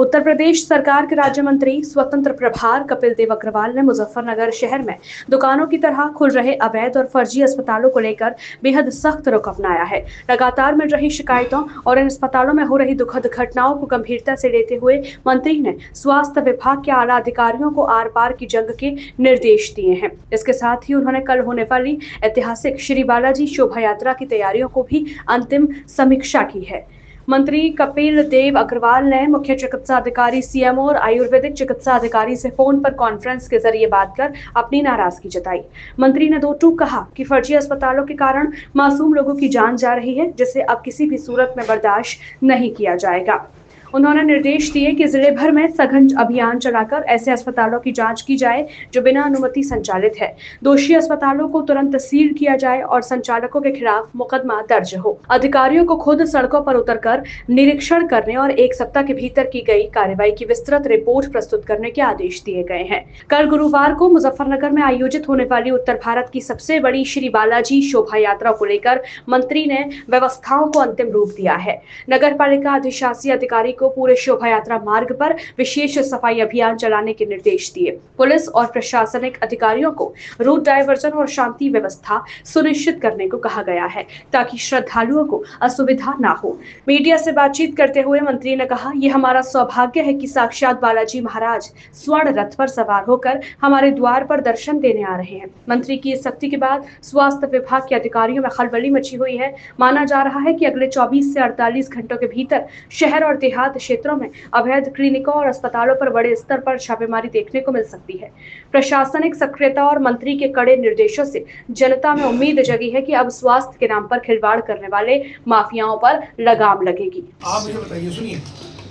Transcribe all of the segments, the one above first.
उत्तर प्रदेश सरकार के राज्य मंत्री स्वतंत्र प्रभार कपिल देव अग्रवाल ने मुजफ्फरनगर शहर में दुकानों की तरह खुल रहे अवैध और फर्जी अस्पतालों को लेकर बेहद सख्त रुख अपनाया है। लगातार मिल रही शिकायतों और इन अस्पतालों में हो रही दुखद घटनाओं को गंभीरता से लेते हुए मंत्री ने स्वास्थ्य विभाग के आला अधिकारियों को आर पार की जंग के निर्देश दिए हैं। इसके साथ ही उन्होंने कल होने वाली ऐतिहासिक श्री बालाजी शोभा यात्रा की तैयारियों को भी अंतिम समीक्षा की है। मंत्री कपिल देव अग्रवाल ने मुख्य चिकित्सा अधिकारी सीएमओ और आयुर्वेदिक चिकित्सा अधिकारी से फोन पर कॉन्फ्रेंस के जरिए बात कर अपनी नाराजगी जताई। मंत्री ने दो टूक कहा कि फर्जी अस्पतालों के कारण मासूम लोगों की जान जा रही है, जिसे अब किसी भी सूरत में बर्दाश्त नहीं किया जाएगा। उन्होंने निर्देश दिए कि जिले भर में सघन अभियान चलाकर ऐसे अस्पतालों की जांच की जाए जो बिना अनुमति संचालित है। दोषी अस्पतालों को तुरंत सील किया जाए और संचालकों के खिलाफ मुकदमा दर्ज हो। अधिकारियों को खुद सड़कों पर उतरकर निरीक्षण करने और 1 सप्ताह के भीतर की गई कार्रवाई की विस्तृत रिपोर्ट प्रस्तुत करने के आदेश दिए गए हैं। कल गुरुवार को मुजफ्फरनगर में आयोजित होने वाली उत्तर भारत की सबसे बड़ी श्री बालाजी शोभा यात्रा को लेकर मंत्री ने व्यवस्थाओं को अंतिम रूप दिया है। नगर पालिका अधिशासी अधिकारी को पूरे शोभा यात्रा मार्ग पर विशेष सफाई अभियान चलाने के निर्देश दिए। पुलिस और प्रशासनिक अधिकारियों को रूट डायवर्जन और शांति व्यवस्था सुनिश्चित करने को कहा गया है ताकि श्रद्धालुओं को असुविधा ना हो। मीडिया से बातचीत करते हुए मंत्री ने कहा, ये हमारा सौभाग्य है कि साक्षात बालाजी महाराज स्वर्ण रथ पर सवार होकर हमारे द्वार पर दर्शन देने आ रहे हैं। मंत्री की इस सख्ती के बाद स्वास्थ्य विभाग के अधिकारियों में खलबली मची हुई है। माना जा रहा है कि अगले 24 से 48 घंटों के भीतर शहर और देहात क्षेत्रों में अवैध क्लिनिकों और अस्पतालों पर बड़े स्तर पर छापेमारी देखने को मिल सकती है। प्रशासनिक सक्रियता और मंत्री के कड़े निर्देशों से जनता में उम्मीद जगी है कि अब स्वास्थ्य के नाम पर खिलवाड़ करने वाले माफियाओं पर लगाम लगेगी। आप मुझे बताइए, सुनिए,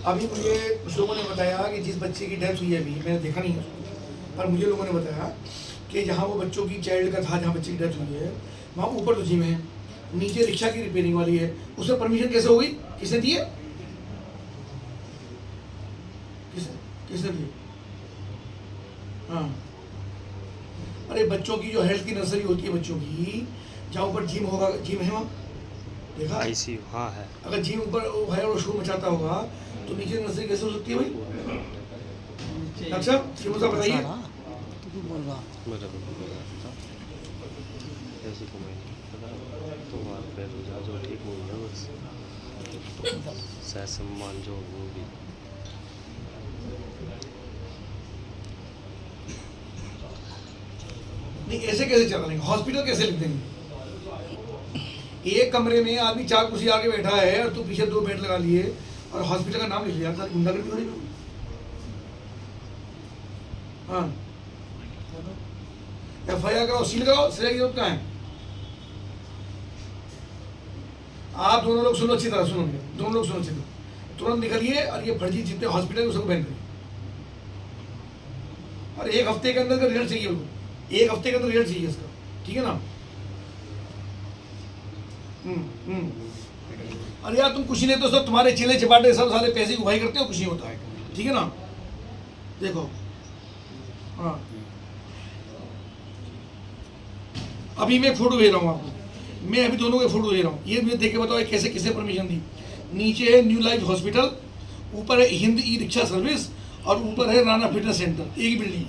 अभी मुझे कुछ लोगों ने बताया कि जिस बच्चे की डेथ हुई है, अभी मैंने देखा नहीं है, पर मुझे लोगों ने बताया कि जहाँ वो बच्चों की चाइल्ड का था, जहाँ बच्चे की डेथ हुई है, वहाँ ऊपर तो जिम है, नीचे रिक्शा की रिपेयरिंग वाली है। उसमें परमिशन कैसे हो गई? किसने दी है? किसने दी? हाँ, अरे बच्चों की जो हेल्थ की नर्सरी होती है बच्चों की, जहाँ ऊपर जिम होगा, जिम है वहाँ देखा? आईसीयू हाँ है। अगर जिम ऊपर है और शोर मचाता होगा तो नीचे नर्सरी कैसे हो सकती है भाई? डॉक्टर साहब सिमो साहब बताइए। सम्मान जो वो भी नहीं, ऐसे कैसे चला लेंगे? हॉस्पिटल कैसे लिख देंगे? एक कमरे में आदमी 4 कुर्सी आगे बैठा है और तू पीछे 2 बेड लगा लिए और हॉस्पिटल का नाम लिख लिया, सारी गुंडागर्दी हो रही है। हाँ, FIR कराओ, सील कराओ, सजा की जरूरत कहाँ है? आप दोनों लोग सुनो अच्छी तरह, सुनो, दोनों लोग सुनो अच्छी तरह। तुरंत निकलिए और ये फर्जी जितने हॉस्पिटल उसको बैन करिए और 1 हफ्ते के अंदर का रिजल्ट चाहिए उनको। 1 हफ्ते के अंदर रिजल्ट चाहिए इसका, ठीक है ना? अरे यार तुम कुछ नहीं तो सब तुम्हारे चेले चपाटे सब सारे पैसे की उगाई करते हो, कुछ नहीं होता है, ठीक है ना? देखो, हाँ, अभी मैं फोटो भेज रहा हूँ आपको, मैं अभी दोनों के फोटो दे रहा हूँ। ये मुझे देख के बताओ कैसे किसने परमिशन दी। नीचे है न्यू लाइफ हॉस्पिटल, ऊपर है हिंद ई रिक्शा सर्विस और ऊपर है राणा फिटनेस सेंटर, एक ही बिल्डिंग,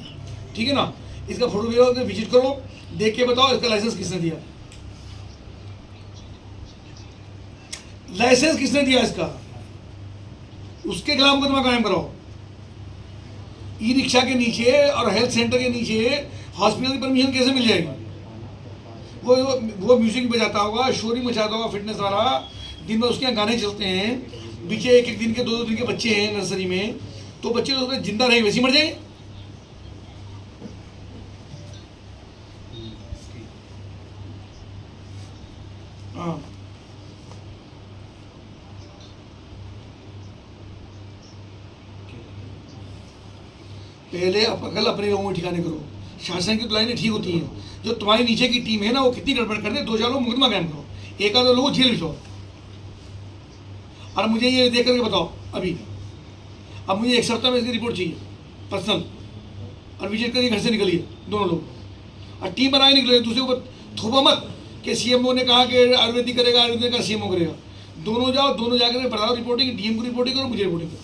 ठीक है ना? इसका फोटो भेजो, विजिट करो, देख के बताओ इसका लाइसेंस किसने दिया, लाइसेंस किसने दिया इसका, उसके खिलाफ मुकदमा कायम कराओ। ई रिक्शा के नीचे और हेल्थ सेंटर के नीचे हॉस्पिटल की परमिशन कैसे मिल जाएगी? वो म्यूजिक बजाता होगा, शोरी मचाता होगा फिटनेस वाला, दिन में उसके यहाँ गाने चलते हैं, पीछे 1-1 दिन के 2-2 दिन के बच्चे हैं नर्सरी में, तो बच्चे तो जिंदा रहेंगे वैसे ही मर जाएंगे। हाँ, पहले कल अपने लोगों को ठिकाने करो। शासन की तो लाइनें ठीक होती हैं, जो तुम्हारी नीचे की टीम है ना वो कितनी गड़बड़ कर दे, 2-4 लोग मुकदमा कायम करो, 1-2 लोगों को जेल भिजवाओ। और मुझे ये देख करके बताओ अभी, अब मुझे 1 सप्ताह में इसकी रिपोर्ट चाहिए पर्सनल, और विजिट करके घर से निकलिए दोनों लोग, और टीम बनाए निकले, दूसरे को थोपा मत कि सीएमओ ने कहा कि आयुर्वेदिक करेगा, आयुर्वेदिक का सीएमओ करेगा। दोनों जाओ, दोनों जाकर बताओ, रिपोर्टिंग, डीएम को रिपोर्टिंग करो, मुझे रिपोर्टिंग करो।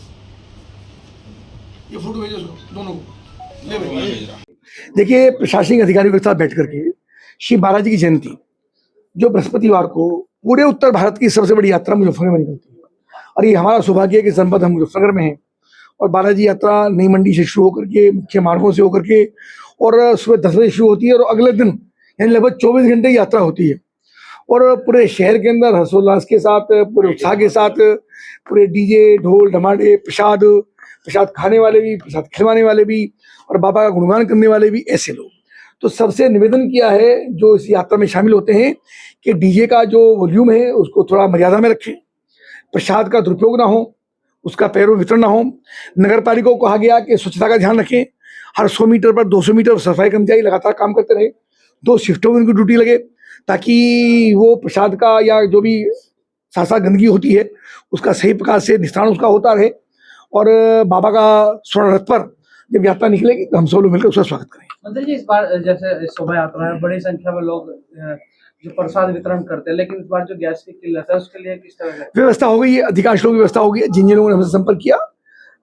ये फोटो भेजो उसको, दोनों को ले भाई। देखिए, प्रशासनिक अधिकारियों के साथ बैठ करके श्री बालाजी की जयंती जो बृहस्पतिवार को पूरे उत्तर भारत की सबसे बड़ी यात्रा मुजफ्फरनगर में निकलती है, और ये हमारा सौभाग्य है कि जनपद हम मुजफ्फरनगर में हैं और बालाजी यात्रा नई मंडी से शुरू होकर के मुख्य मार्गों से होकर के और सुबह 10 बजे शुरू होती है और अगले दिन यानी लगभग 24 घंटे यात्रा होती है और पूरे शहर के अंदर हर्षोल्लास के साथ, पूरे उत्साह के साथ, पूरे डीजे ढोल ढमाडे, प्रसाद खाने वाले भी, प्रसाद खिलवाने वाले भी और बाबा का गुणगान करने वाले भी, ऐसे लोग। तो सबसे निवेदन किया है जो इस यात्रा में शामिल होते हैं कि डीजे का जो वॉल्यूम है उसको थोड़ा मर्यादा में रखें, प्रसाद का दुरुपयोग ना हो, उसका पैरों वितरण ना हो। नगर पालिका को कहा गया कि स्वच्छता का ध्यान रखें, हर 100 मीटर पर 200 मीटर सफाई कर्मचारी लगातार काम करते रहे, 2 शिफ्टों में उनकी ड्यूटी लगे ताकि वो प्रसाद का या जो भी साथ गंदगी होती है उसका सही प्रकार से निस्तारण उसका होता रहे और बाबा का स्वर्ण रथ पर जब यात्रा निकलेगी तो हम सब लोग मिलकर उसका स्वागत करेंगे। मंत्री जी, इस बार जैसे शोभा यात्रा है, बड़ी संख्या में लोग जो प्रसाद वितरण करते हैं, लेकिन इस बार जो गैस की किल्लत है उसके लिए किस तरह से व्यवस्था हो गई है? अधिकांश लोगों की व्यवस्था हो गई है। जिन जिन लोगों ने हमसे संपर्क किया,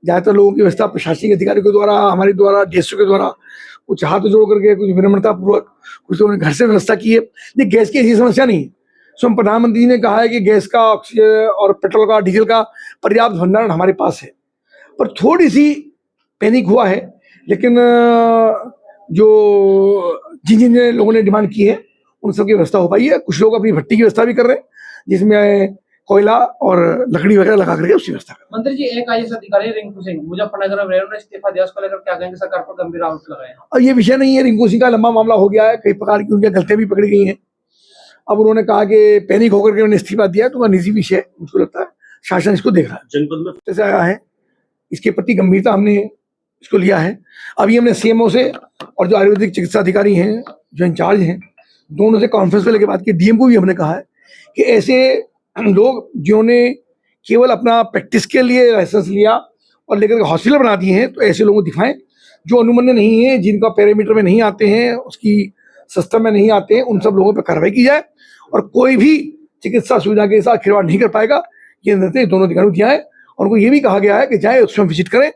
ज़्यादातर लोगों की व्यवस्था प्रशासनिक अधिकारियों के द्वारा, हमारे द्वारा, डीएसओ के द्वारा, कुछ हाथ जोड़ करके, कुछ विनम्रतापूर्वक, कुछ लोगों ने घर से व्यवस्था की है। नहीं, गैस की ऐसी समस्या नहीं है। स्वयं प्रधानमंत्री जी ने कहा है कि गैस का, ऑक्सीजन और पेट्रोल का, डीजल का पर्याप्त भंडारण हमारे पास है, पर थोड़ी सी पैनिक हुआ है। लेकिन जो जिन जिन लोगों ने डिमांड की है उन सबकी व्यवस्था हो पाई है। कुछ लोग अपनी भट्टी की व्यवस्था भी कर रहे हैं जिसमें कोयला और लकड़ी वगैरह लगा करके उसकी व्यवस्था कर। मंत्री जी, एक आईएएस अधिकारी रिंकू सिंह मुजफ्फरनगर में उन्होंने इस्तीफा दिया, उसको लेकर क्या कहेंगे? सरकार पर गंभीर आरोप लगाए हैं। और ये विषय नहीं है, रिंकू सिंह का लंबा मामला हो गया है, कई प्रकार की उनकी गलतियां भी पकड़ी गई हैं। अब उन्होंने कहा कि पैनिक होकर के उन्होंने इस्तीफा दिया, तो वह निजी विषय, मुझको लगता है शासन इसको देख रहा है। जनपद में जैसे आया है इसके प्रति गंभीरता हमने इसको लिया है। अभी हमने सीएमओ से और जो आयुर्वेदिक चिकित्सा अधिकारी हैं जो इंचार्ज हैं, दोनों से कॉन्फ्रेंस में लेके बात की। डीएम को भी हमने कहा है कि ऐसे लोग जिन्होंने केवल अपना प्रैक्टिस के लिए लाइसेंस लिया और लेकर हॉस्पिटल बना दिए हैं, तो ऐसे लोगों को दिखाएं। जो अनुमन्य नहीं है, जिनका पैरामीटर में नहीं आते हैं, उसकी सिस्टम में नहीं आते हैं, उन सब लोगों पर कार्रवाई की जाए और कोई भी चिकित्सा सुविधा के साथ खिलवाड़ नहीं कर पाएगा। ये निर्देश दोनों अधिकारियों को दिया है और उनको ये भी कहा गया है कि चाहे स्वयं विजिट करें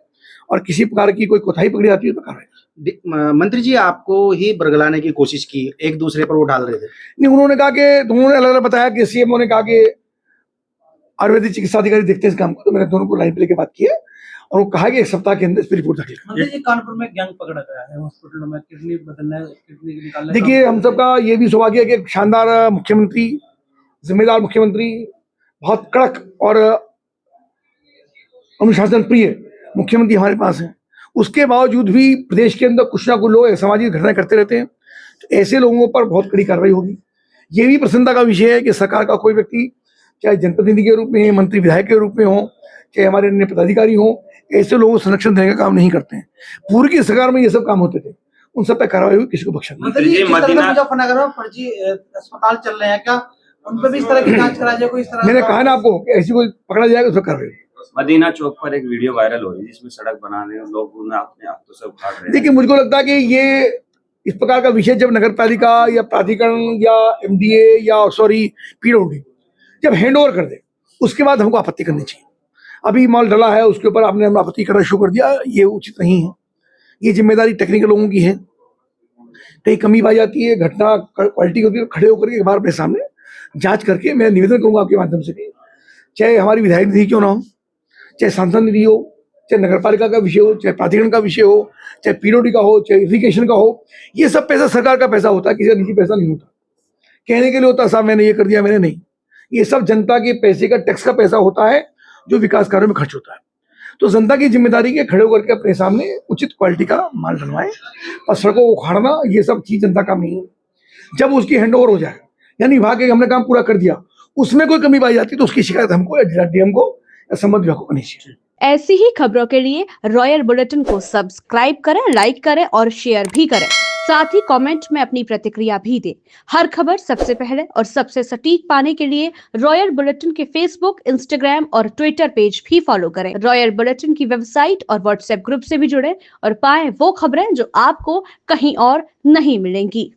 और किसी प्रकार की कोई कोताही पकड़ी जाती है तो कार्रवाई। मंत्री जी, आपको ही बरगलाने की कोशिश की, एक दूसरे पर वो डाल रहे थे। नहीं, उन्होंने कहा कि दोनों ने अलग अलग बताया कि सीएमओ ने कहा कि आयुर्वेदिक चिकित्सा अधिकारी देखते हैं इस काम को, तो मैंने दोनों को लाइन पे लेके बात की है और वो कहा कि 1 सप्ताह के अंदर इस पर रिपोर्ट दाखिल करें। मंत्री जी, कानपुर में गैंग पकड़ा गया है, हॉस्पिटल में किडनी बदलने, किडनी निकालने। देखिए, हम सबका ये भी सौभाग्य है कि एक शानदार मुख्यमंत्री, जिम्मेदार मुख्यमंत्री, बहुत कड़क और अनुशासन प्रिय मुख्यमंत्री हमारे पास हैं। उसके बावजूद भी प्रदेश के अंदर कुछ ना कुछ लोग सामाजिक घटनाएं करते रहते हैं, तो ऐसे लोगों पर बहुत कड़ी कार्रवाई होगी। ये भी प्रसन्नता का विषय है कि सरकार का कोई व्यक्ति, चाहे जनप्रतिनिधि के रूप में, मंत्री विधायक के रूप में हो, चाहे हमारे अन्य पदाधिकारी हो, ऐसे लोगों को संरक्षण देने का काम नहीं करते हैं। पूर्व की सरकार में ये सब काम होते थे, उन सब पर कार्रवाई हुई, किसी को बख्शा नहीं। मंत्री जी, मुजफ्फरनगर में फर्जी अस्पताल चल रहे हैं, क्या उन पर भी इस तरह की जांच करा जाए? कोई इस तरह मैंने कहा ना आपको कि ऐसी कोई पकड़ा जाएगा उस पर कार्रवाई। मदीना चौक पर एक वीडियो वायरल हो रही है जिसमें सड़क बनाने लोग अपने हाथों से उखाड़ रहे हैं। देखिए, मुझको लगता है कि ये इस प्रकार का विषय जब नगर पालिका या प्राधिकरण या एमडीए या पीडब्ल्यूडी जब हैंड ओवर कर दे, उसके बाद हमको आपत्ति करनी चाहिए। अभी मॉल डला है, उसके ऊपर आपने आपत्ति करना शुरू कर दिया, ये उचित नहीं है। ये जिम्मेदारी टेक्निकल लोगों की है। कहीं कमी पाई जाती है, घटना क्वालिटी होती है, खड़े होकर के एक बार अपने सामने जांच करके मैं निवेदन करूंगा आपके माध्यम से कि चाहे हमारी विधायक निधि क्यों ना हो, चाहे सांसद निधि हो, चाहे नगर पालिका का विषय हो, चाहे प्राधिकरण का विषय हो, चाहे पीडब्ल्यूडी का हो, चाहे इरिगेशन का हो, ये सब पैसा सरकार का पैसा होता है, किसी का निजी पैसा नहीं होता। कहने के लिए होता साहब मैंने ये कर दिया, मैंने नहीं। ये सब जनता के पैसे का, टैक्स का पैसा होता है जो विकास कार्यों में खर्च होता है। तो जनता की जिम्मेदारी के खड़े होकर के अपने सामने उचित क्वालिटी का माल डलवाएं और सड़कों को उखाड़ना, ये सब चीज जनता का नहीं है। जब उसकी हैंड ओवर हो जाए, यानी विभाग के हमने काम पूरा कर दिया, उसमें कोई कमी पाई जाती तो उसकी शिकायत हमको या जिला डीएम को या संबंधित विभाग को करनी चाहिए। ऐसी ही खबरों के लिए रॉयल बुलेटिन को सब्सक्राइब करें, लाइक करें और शेयर भी करें। साथ ही कमेंट में अपनी प्रतिक्रिया भी दें। हर खबर सबसे पहले और सबसे सटीक पाने के लिए रॉयल बुलेटिन के फेसबुक, इंस्टाग्राम और ट्विटर पेज भी फॉलो करें। रॉयल बुलेटिन की वेबसाइट और व्हाट्सएप ग्रुप से भी जुड़ें और पाएं वो खबरें जो आपको कहीं और नहीं मिलेंगी।